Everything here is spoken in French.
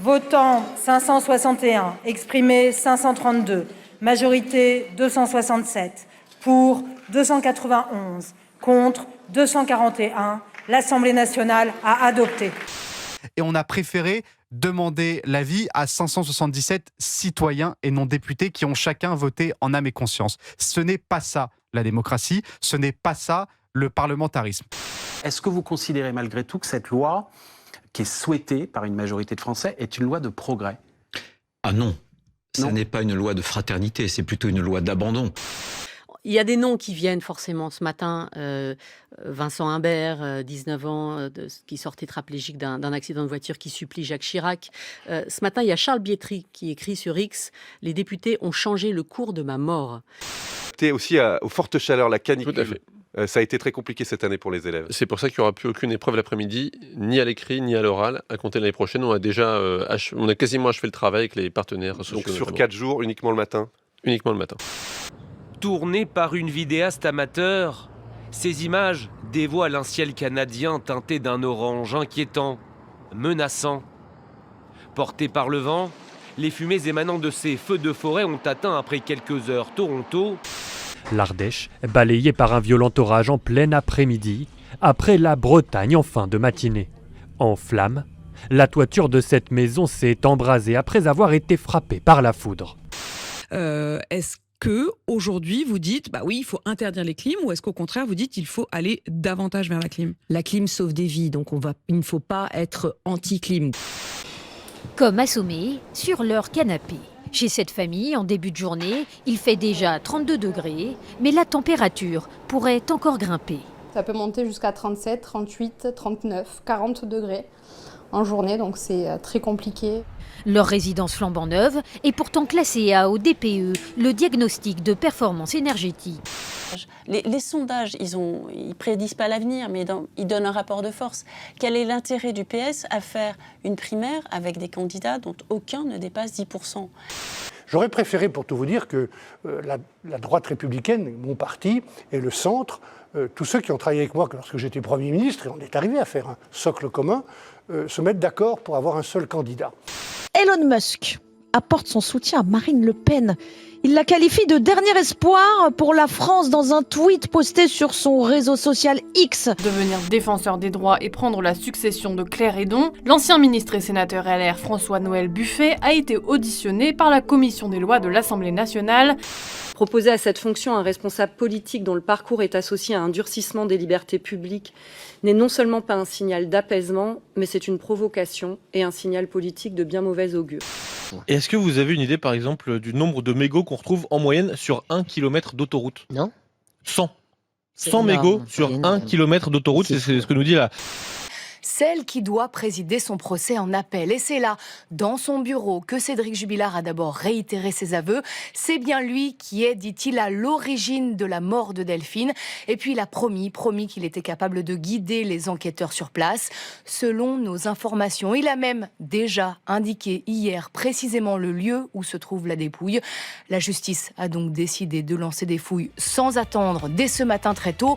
Votant 561, exprimé 532, majorité 267, pour 291, contre 241, l'Assemblée nationale a adopté. Et on a préféré demander l'avis à 577 citoyens et non députés qui ont chacun voté en âme et conscience. Ce n'est pas ça la démocratie, ce n'est pas ça le parlementarisme. Est-ce que vous considérez malgré tout que cette loi, qui est souhaitée par une majorité de Français, est une loi de progrès ? Ah non, ça n'est pas une loi de fraternité, c'est plutôt une loi d'abandon. Il y a des noms qui viennent forcément ce matin. Vincent Humbert, 19 ans, qui sort tétraplégique d'un accident de voiture, qui supplie Jacques Chirac. Ce matin, il y a Charles Bietri qui écrit sur X « Les députés ont changé le cours de ma mort ». C'était aussi aux fortes chaleurs, la canicule. Tout à fait. Ça a été très compliqué cette année pour les élèves. C'est pour ça qu'il n'y aura plus aucune épreuve l'après-midi, ni à l'écrit, ni à l'oral. À compter de l'année prochaine, on a quasiment achevé le travail avec les partenaires sociaux. Donc sur notamment. 4 jours, uniquement le matin ? Uniquement le matin. Tourné par une vidéaste amateur, ces images dévoilent un ciel canadien teinté d'un orange inquiétant, menaçant. Portés par le vent, les fumées émanant de ces feux de forêt ont atteint après quelques heures Toronto. L'Ardèche, balayée par un violent orage en plein après-midi, après la Bretagne en fin de matinée. En flammes, la toiture de cette maison s'est embrasée après avoir été frappée par la foudre. Est-ce que aujourd'hui vous dites bah oui, il faut interdire les clims, ou est-ce qu'au contraire vous dites il faut aller davantage vers la clim ? La clim sauve des vies, donc il ne faut pas être anti-clim. Comme assommés sur leur canapé. Chez cette famille, en début de journée, il fait déjà 32 degrés, mais la température pourrait encore grimper. Ça peut monter jusqu'à 37, 38, 39, 40 degrés en journée, donc c'est très compliqué. Leur résidence flambant neuve est pourtant classée à au DPE, le diagnostic de performance énergétique. Les sondages, ils prédisent pas l'avenir, mais ils donnent un rapport de force. Quel est l'intérêt du PS à faire une primaire avec des candidats dont aucun ne dépasse 10%? J'aurais préféré, pour tout vous dire, que la droite républicaine, mon parti, et le centre, tous ceux qui ont travaillé avec moi lorsque j'étais Premier ministre, et on est arrivé à faire un socle commun, se mettent d'accord pour avoir un seul candidat. Elon Musk apporte son soutien à Marine Le Pen. Il la qualifie de dernier espoir pour la France dans un tweet posté sur son réseau social X. Devenir défenseur des droits et prendre la succession de Claire Hédon, l'ancien ministre et sénateur LR François-Noël Buffet a été auditionné par la commission des lois de l'Assemblée nationale. Proposer à cette fonction un responsable politique dont le parcours est associé à un durcissement des libertés publiques n'est non seulement pas un signal d'apaisement, mais c'est une provocation et un signal politique de bien mauvais augure. Et est-ce que vous avez une idée, par exemple, du nombre de mégots qu'on retrouve en moyenne sur 1 km d'autoroute ? Non. 100. 100 mégots sur 1 km d'autoroute, c'est ce que nous dit là. Celle qui doit présider son procès en appel. Et c'est là, dans son bureau, que Cédric Jubilard a d'abord réitéré ses aveux. C'est bien lui qui est, dit-il, à l'origine de la mort de Delphine. Et puis il a promis qu'il était capable de guider les enquêteurs sur place. Selon nos informations, il a même déjà indiqué hier précisément le lieu où se trouve la dépouille. La justice a donc décidé de lancer des fouilles sans attendre dès ce matin très tôt.